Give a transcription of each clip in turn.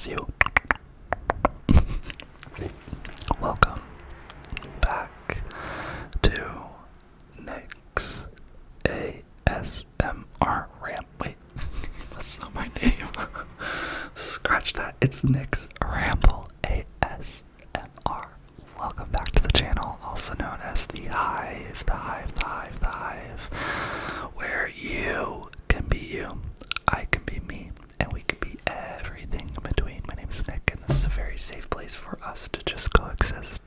bless you. Welcome back to Nick's ASMR Ramble. Wait, that's not my name. Scratch that. It's Nick's Ramble ASMR. Welcome back to the channel, also known as the Hive, where you can be you, I can be me, and we can be everything in between. My name is Nick, and this is a very safe place for us to just coexist.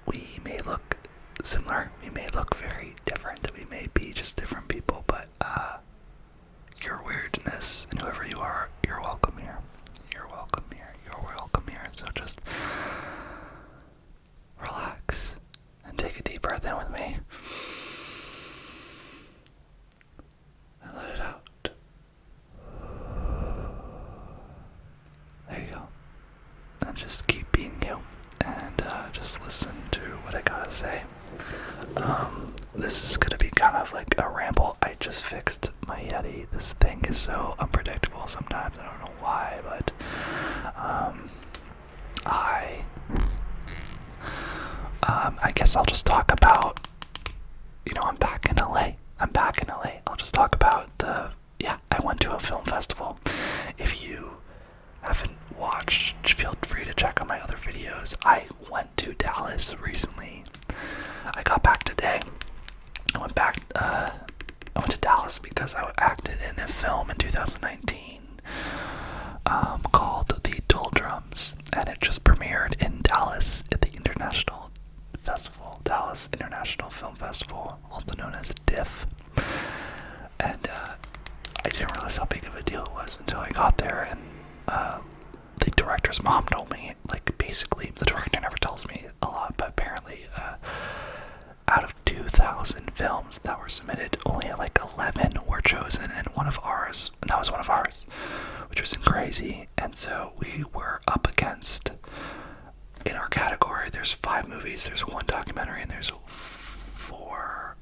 We may look similar, we may look very different, we may be just different people, but your weirdness and whoever you are, you're welcome here. You're welcome here. You're welcome here. So just relax and take a deep breath in with me and let it out. There you go. And just keep being you and just listen to what I gotta say. This is gonna be kind of like a ramble. I just fixed my Yeti. This thing is so unpredictable sometimes. I don't know why, but I guess I'll just talk about, I'm back in LA. I'll just talk about I went to a film festival. If you haven't watched, feel free to check out my other videos. I went to Dallas recently. I got back today. I went to Dallas because I acted in a film in 2019 called The Doldrums, and it just premiered in Dallas at the International Festival, Dallas International Film Festival, also known as DIFF. And I didn't realize how big of a deal it was until I got there, and the director's mom told me, basically, the director never tells me a lot, but apparently out of 2,000 films that were submitted, only 11 were chosen, and that was one of ours, which was crazy. And so we were up against, in our category, there's 5 movies, there's 1 documentary, and there's 4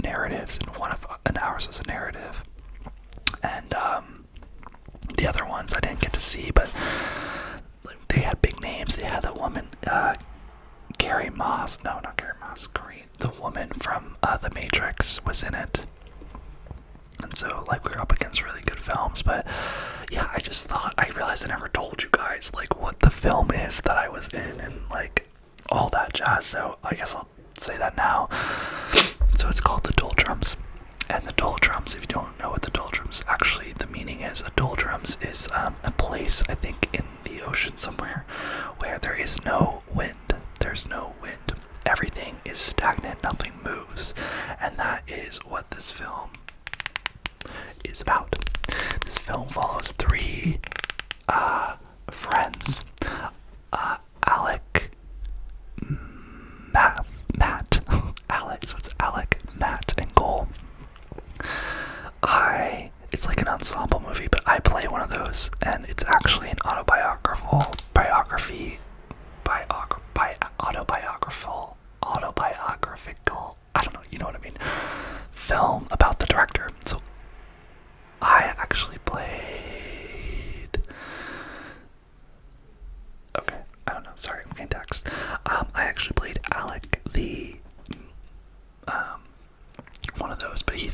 narratives, and ours was a narrative. And the other ones I didn't get to see, but they had big names. They had the woman, Carrie Moss, no, not Carrie Moss, the woman from The Matrix was in it. And so, we were up against really good films, but yeah, I realized I never told you guys, what the film is that I was in, and, all that jazz, so I guess I'll say that now. So it's called The Doldrums. And the doldrums, if you don't know what the doldrums, actually the meaning is, a doldrums is a place, I think, in the ocean somewhere, where there is no wind. There's no wind. Everything is stagnant. Nothing moves. And that is what this film is about. This film follows 3 friends. Alec, Matt, Alex, so it's Alec, Matt, and Cole. It's like an ensemble movie, but I play one of those, and it's actually an autobiographical, I don't know, you know what I mean, film about the director. So I actually played, okay, I don't know, sorry, I'm getting text. I actually played Alec, the one of those, but he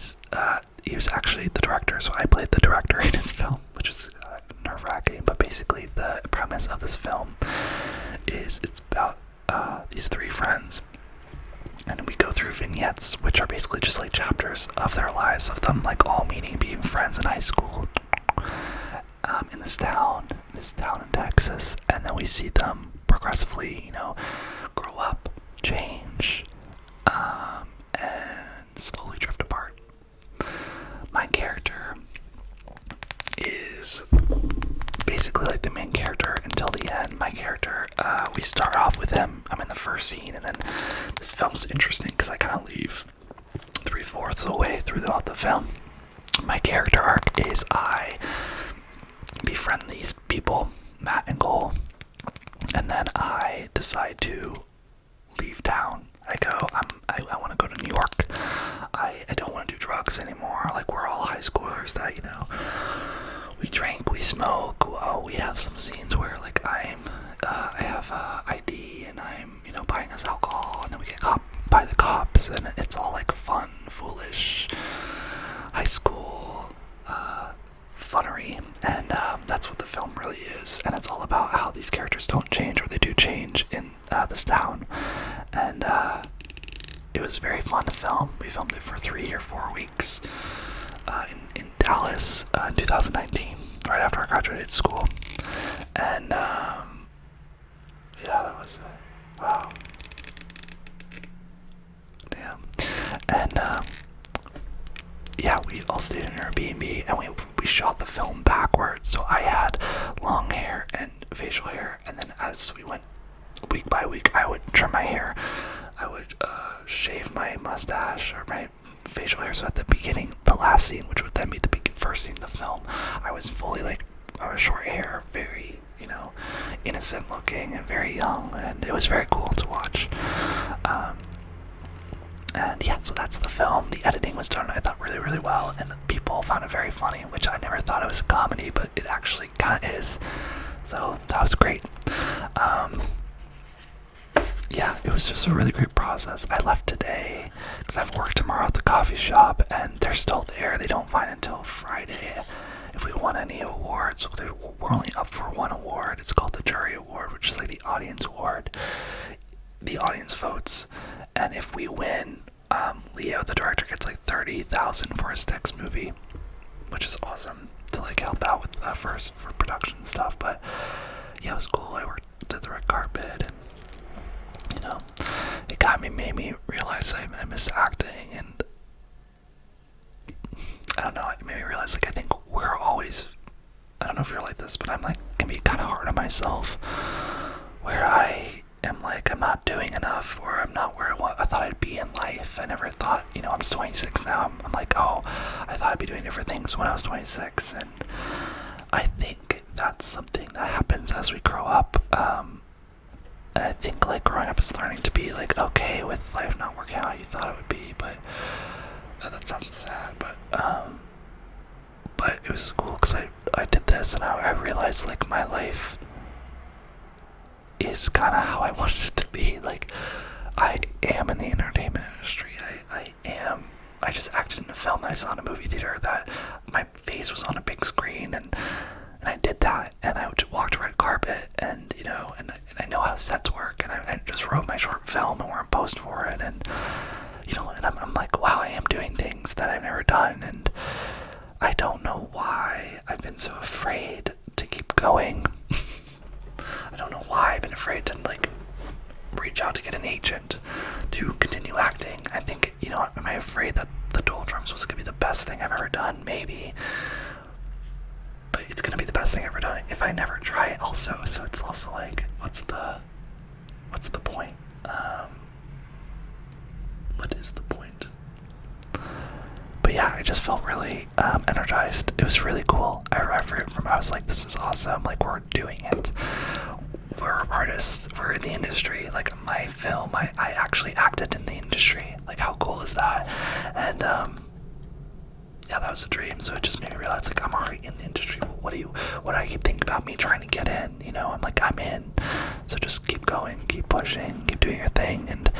was actually the director, so I played the director in his film, which is nerve-wracking. But basically the premise of this film is it's about these 3 friends, and we go through vignettes, which are basically just chapters of their lives, of them all meeting, being friends in high school, in this town in Texas, and then we see them progressively, grow up, change, and slowly drift apart. My character is basically the main character until the end. My character, we start off with him. I'm in the first scene, and then this film's interesting because I kind of leave 3/4 of the way throughout the film. My character arc is I befriend these people, Matt and Cole, and then I decide to leave town. I want to go to New York. I don't want to do drugs anymore. We're all high schoolers that, we drink, we smoke, we have some scenes where like I have ID and I'm, buying us alcohol, and then we get caught by the cops, and it's all like fun, foolish, high school funnery, and that's what the film really is. And it's all about how these characters don't change, or they do change in this town. And it was very fun to film. We filmed it for 3 or 4 weeks in Dallas in 2019, right after I graduated school. And yeah, that was it. Wow. Damn. And yeah, we all stayed in Airbnb, and we shot the film backwards. So I had long hair and facial hair, and then as we went week by week, I would trim my hair. I would shave my mustache or my facial hair. So at the beginning, the last scene, which would then be the first scene of the film, I was fully like, I was short hair, very, innocent looking and very young, and it was very cool to watch. And yeah, so that's the film. The editing was done, I thought, really, really well, and people found it very funny, which I never thought it was a comedy, but it actually kind of is. So that was great. Yeah, it was just a really great process. I left today because I have work tomorrow at the coffee shop, and they're still there. They don't find until Friday if we won any awards. We're only up for one award. It's called the Jury Award, which is like the audience award. The audience votes, and if we win, Leo, the director, gets like $30,000 for his next movie, which is awesome to like help out with for production and stuff. But yeah, it was cool. I worked at the red carpet, and it made me realize I miss acting, and I don't know, it made me realize, like, I think we're always, I don't know if you're like this, but I'm like, can be kind of hard on myself, where I am like, I'm not doing enough, or I'm not where I thought I'd be in life. I never thought, I'm 26 now, I'm like, oh, I thought I'd be doing different things when I was 26, and I think that's something that happens as we grow up. And I think like growing up is learning to be like okay with life not working out how you thought it would be, but that sounds sad, but it was cool because I did this, and I realized like my life is kind of how I wanted it to be. Like, I am in the entertainment industry. I just acted in a film that I saw in a movie theater, that my face was on a big screen, and I did that, and I walked red carpet, and and I know how sets work, and I just wrote my short film, and we're in post for it, and and I'm like, wow, I am doing things that I've never done, and I don't know why I've been so afraid to keep going. I don't know why I've been afraid to like reach out to get an agent to continue acting. I think, am I afraid that the doldrums was gonna be the best thing I've ever done? Maybe. But it's gonna be the best thing I've ever done if I never try it also. So it's also like, what's the point? What is the point? But yeah, I just felt really energized. It was really cool. I was like, this is awesome. Like, we're doing it. We're artists. We're in the industry. Like, my film, I actually acted in the industry. Like, how cool is that? And yeah, that was a dream. So it just made me realize, like, I'm already in the industry. What do I keep thinking about me trying to get in? I'm like, I'm in. So just keep going, keep pushing, keep doing your thing. And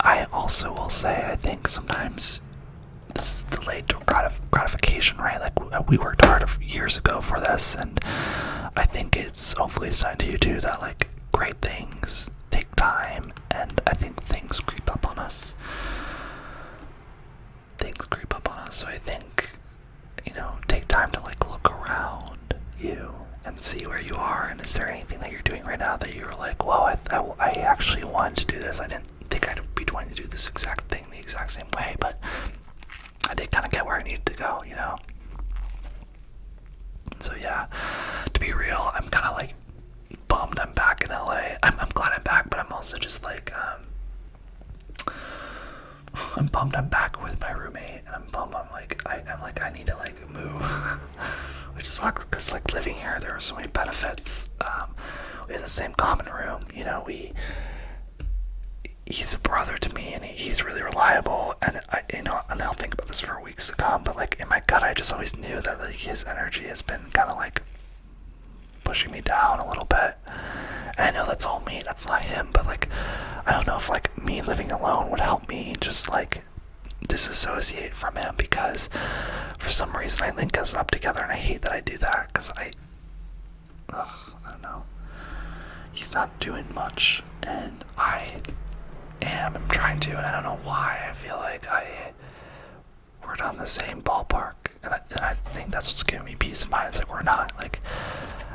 I also will say, I think sometimes this is delayed gratification, right? Like, we worked hard years ago for this, and I think it's hopefully a sign to you too that like great things take time, and I think things creep up on us. So I think, take time to like look around you and see where you are, and is there anything that you're doing right now that you're like, whoa, I actually wanted to do this. I didn't think I'd be wanting to do this exact thing the exact same way, but I did kind of get where I needed to go, So yeah, to be real, I'm kind of like bummed I'm back in LA. I'm glad I'm back, but I'm also just like, I'm bummed I'm back with my roommate, and I'm bummed I'm like, I need to like move, which sucks, because like living here, there are so many benefits. We have the same common room, he's a brother to me, and he's really reliable, and and I'll think about this for weeks to come, but like in my gut, I just always knew that like his energy has been kind of like pushing me down a little bit. And I know that's all me, that's not him, but like, I don't know if like me living alone would help me just like disassociate from him, because for some reason I link us up together, and I hate that I do that, because I don't know. He's not doing much, and I'm trying to, and I don't know why. I feel like we're on the same ballpark, and I think that's what's giving me peace of mind. It's like we're not. Like,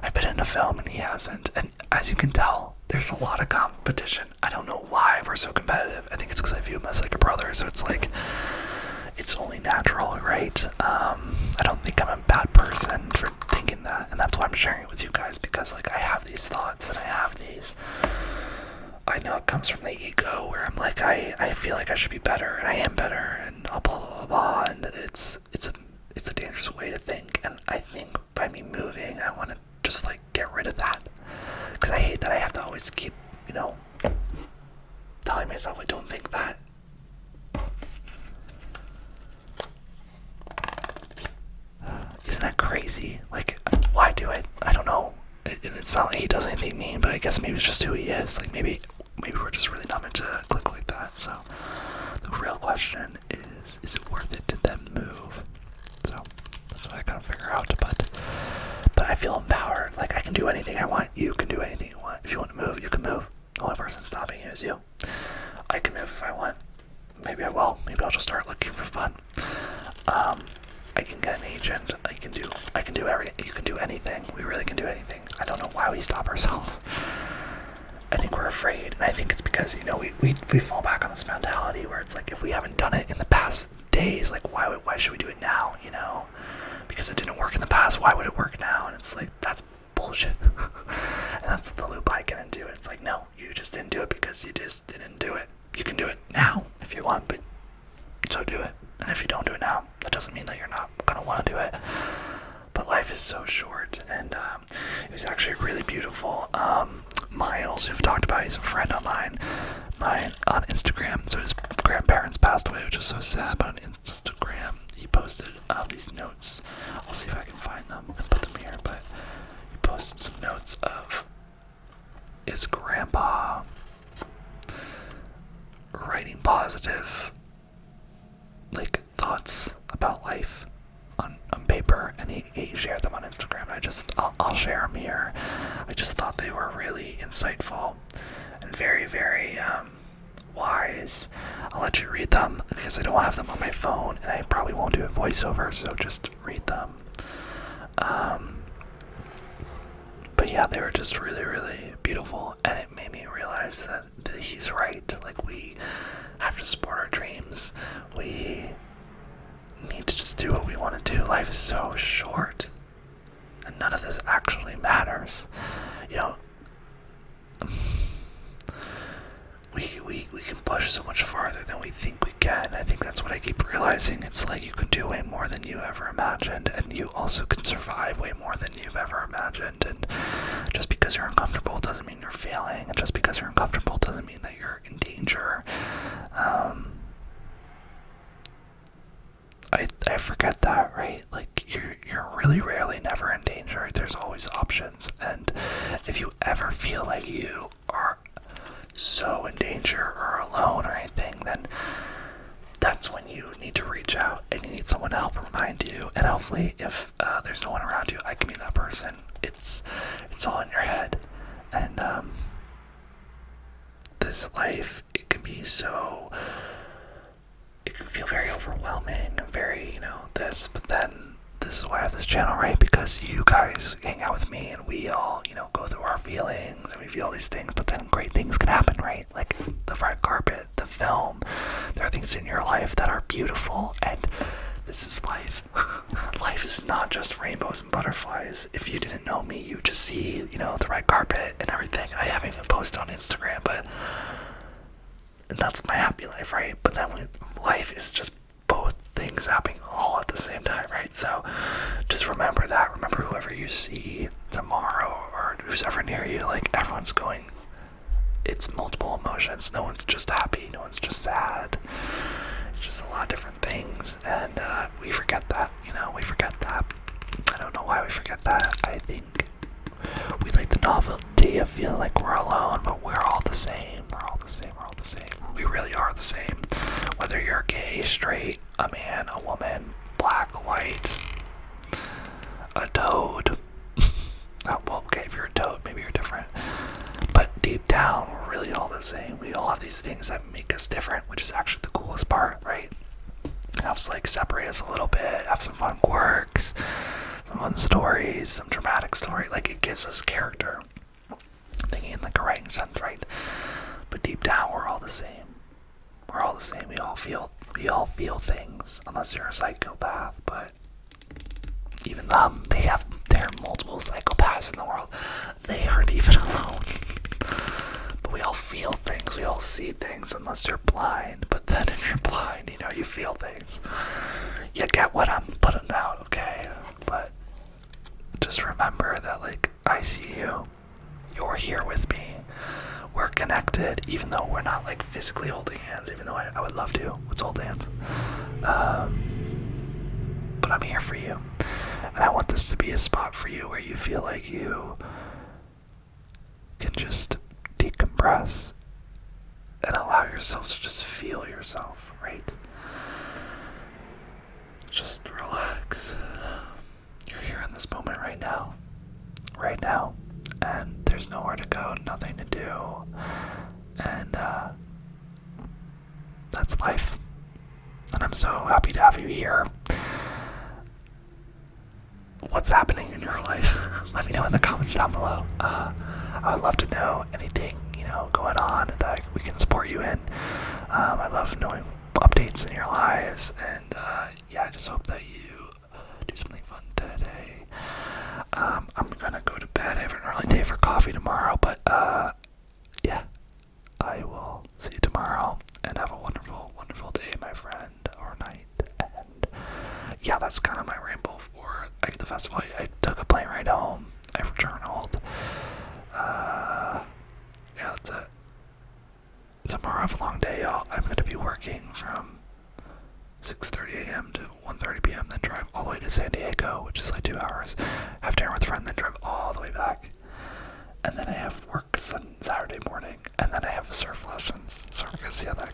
I've been in a film and he hasn't, and as you can tell, there's a lot of competition. I don't know why we're so competitive. I think it's because I view him as like a brother, so it's like, it's only natural, right? I don't think I'm a bad person for thinking that, and that's why I'm sharing it with you guys, because like I have these thoughts and I know it comes from the ego where I'm like, I feel like I should be better, and I am better, and blah blah blah blah, and it's a dangerous way to think. And I think by me moving, I want to just like get rid of that, because I hate that I have to always keep, telling myself I don't think that. Isn't that crazy? Like, why do it? I don't know. It's not like he does anything mean, but I guess maybe it's just who he is. Like, maybe we're just really not meant to click like that. So the real question is it worth it to then move? So that's what I gotta figure out. But I feel empowered. Like, I can do anything I want. You can do anything you want. If you want to move, you can move. The only person stopping you is you. I can move if I want. Maybe I will. Maybe I'll just start looking for fun. I can get an agent. I can do everything. You can do anything. We really can do anything. I don't know why we stop ourselves. I think we're afraid, and I think it's because we fall back on this mentality where it's like, if we haven't done it in the past days, like why should we do it now? Because it didn't work in the past. Why would it work now? And it's like, that's bullshit. And that's the loop I get into. It's like, no, you just didn't do it because you just didn't do it. You can do it now if you want, but so do it. And if you don't do it now, that doesn't mean that you're not gonna want to do it. But life is so short, and it was actually really beautiful. Miles, who've talked about, he's a friend of mine on Instagram. So his grandparents passed away, which is so sad. But on Instagram, he posted these notes. I'll see if I can find them and put them here. But he posted some notes of his grandpa writing positive, like, thoughts about life on paper, and he shared them on Instagram. I'll share them here. I just thought they were really insightful and very, very wise. I'll let you read them because I don't have them on my phone, and I probably won't do a voiceover, so just read them. But yeah, they were just really, really beautiful, and it made me realize that he's right. Like, we have to support our dreams. We need to just do what we want to do. Life is so short, and none of this actually matters. We can push so much farther than we think we can. I think that's what I keep realizing. It's like, you can do way more than you ever imagined, and you also can survive way more than you've ever imagined. And just because you're uncomfortable doesn't mean you're failing, and just because you're uncomfortable doesn't mean that you're in danger. I forget that, right? Like, you're really rarely never in danger. There's always options, and if you ever feel like you are so in danger or alone or anything, then that's when you need to reach out, and you need someone to help remind you. And hopefully, if there's no one around you, I can be that person. It's all in your head, and this life, it can be so, it can feel very overwhelming and very, but then this is why I have this channel, right? Because you guys hang out with me, and we all, go through our feelings, and we feel these things, but then great things can happen, right? Like the red carpet, the film. There are things in your life that are beautiful, and this is life. Life is not just rainbows and butterflies. If you didn't know me, you just see, the red carpet and everything. I haven't even posted on Instagram, but that's my happy life, right? But then life is just both things happening all at the same time, right? So just remember that. Remember whoever you see tomorrow or who's ever near you, like, everyone's going, it's multiple emotions. No one's just happy. No one's just sad. It's just a lot of different things, and we forget that, we forget that. I don't know why we forget that. I think novelty of feeling like we're alone, but we're all the same. We're all the same. We're all the same. We really are the same. Whether you're gay, straight, a man, a woman, black, white, a toad. Oh, well, okay, if you're a toad, maybe you're different. But deep down, we're really all the same. We all have these things that make us different, which is actually the coolest part, right? It helps like separate us a little bit, have some fun quirks, some fun stories, some dramatic story. Like it gives us character. I'm thinking in like a writing sense, right? But deep down, we're all the same. We're all the same. We all feel things, unless you're a psychopath. But even them, there are multiple psychopaths in the world. They aren't even alone. But we all feel things. We all see things, unless you're blind. But then if you're blind, you feel things. You get what I'm putting out, okay? But just remember that, like, I see you. You're here with me. We're connected, even though we're not like physically holding hands, even though I would love to. Let's hold hands. But I'm here for you. And I want this to be a spot for you where you feel like you can just decompress and allow yourself to just feel yourself, right? Just relax. You're here in this moment right now. Right now. And there's nowhere to go, nothing to do. And that's life. And I'm so happy to have you here. What's happening in your life? Let me know in the comments down below. I would love to know anything, going on that we can support you in. I love knowing updates in your lives. And I just hope that you do something fun today. I'm gonna go to bed. I have an early day for coffee tomorrow, but I will see you tomorrow and have a wonderful, wonderful day, my friend, or night. And that's kind of my ramble for the festival. I took a plane ride home. I journaled. That's it. Tomorrow I have a long day, y'all. I'm gonna be working from 6:30 a.m. to 1:30 p.m. then drive all the way to San Diego, which is like 2 hours, have dinner with a friend, then drive all the way back, and then I have work Saturday morning, and then I have surf lessons, so we're gonna see how that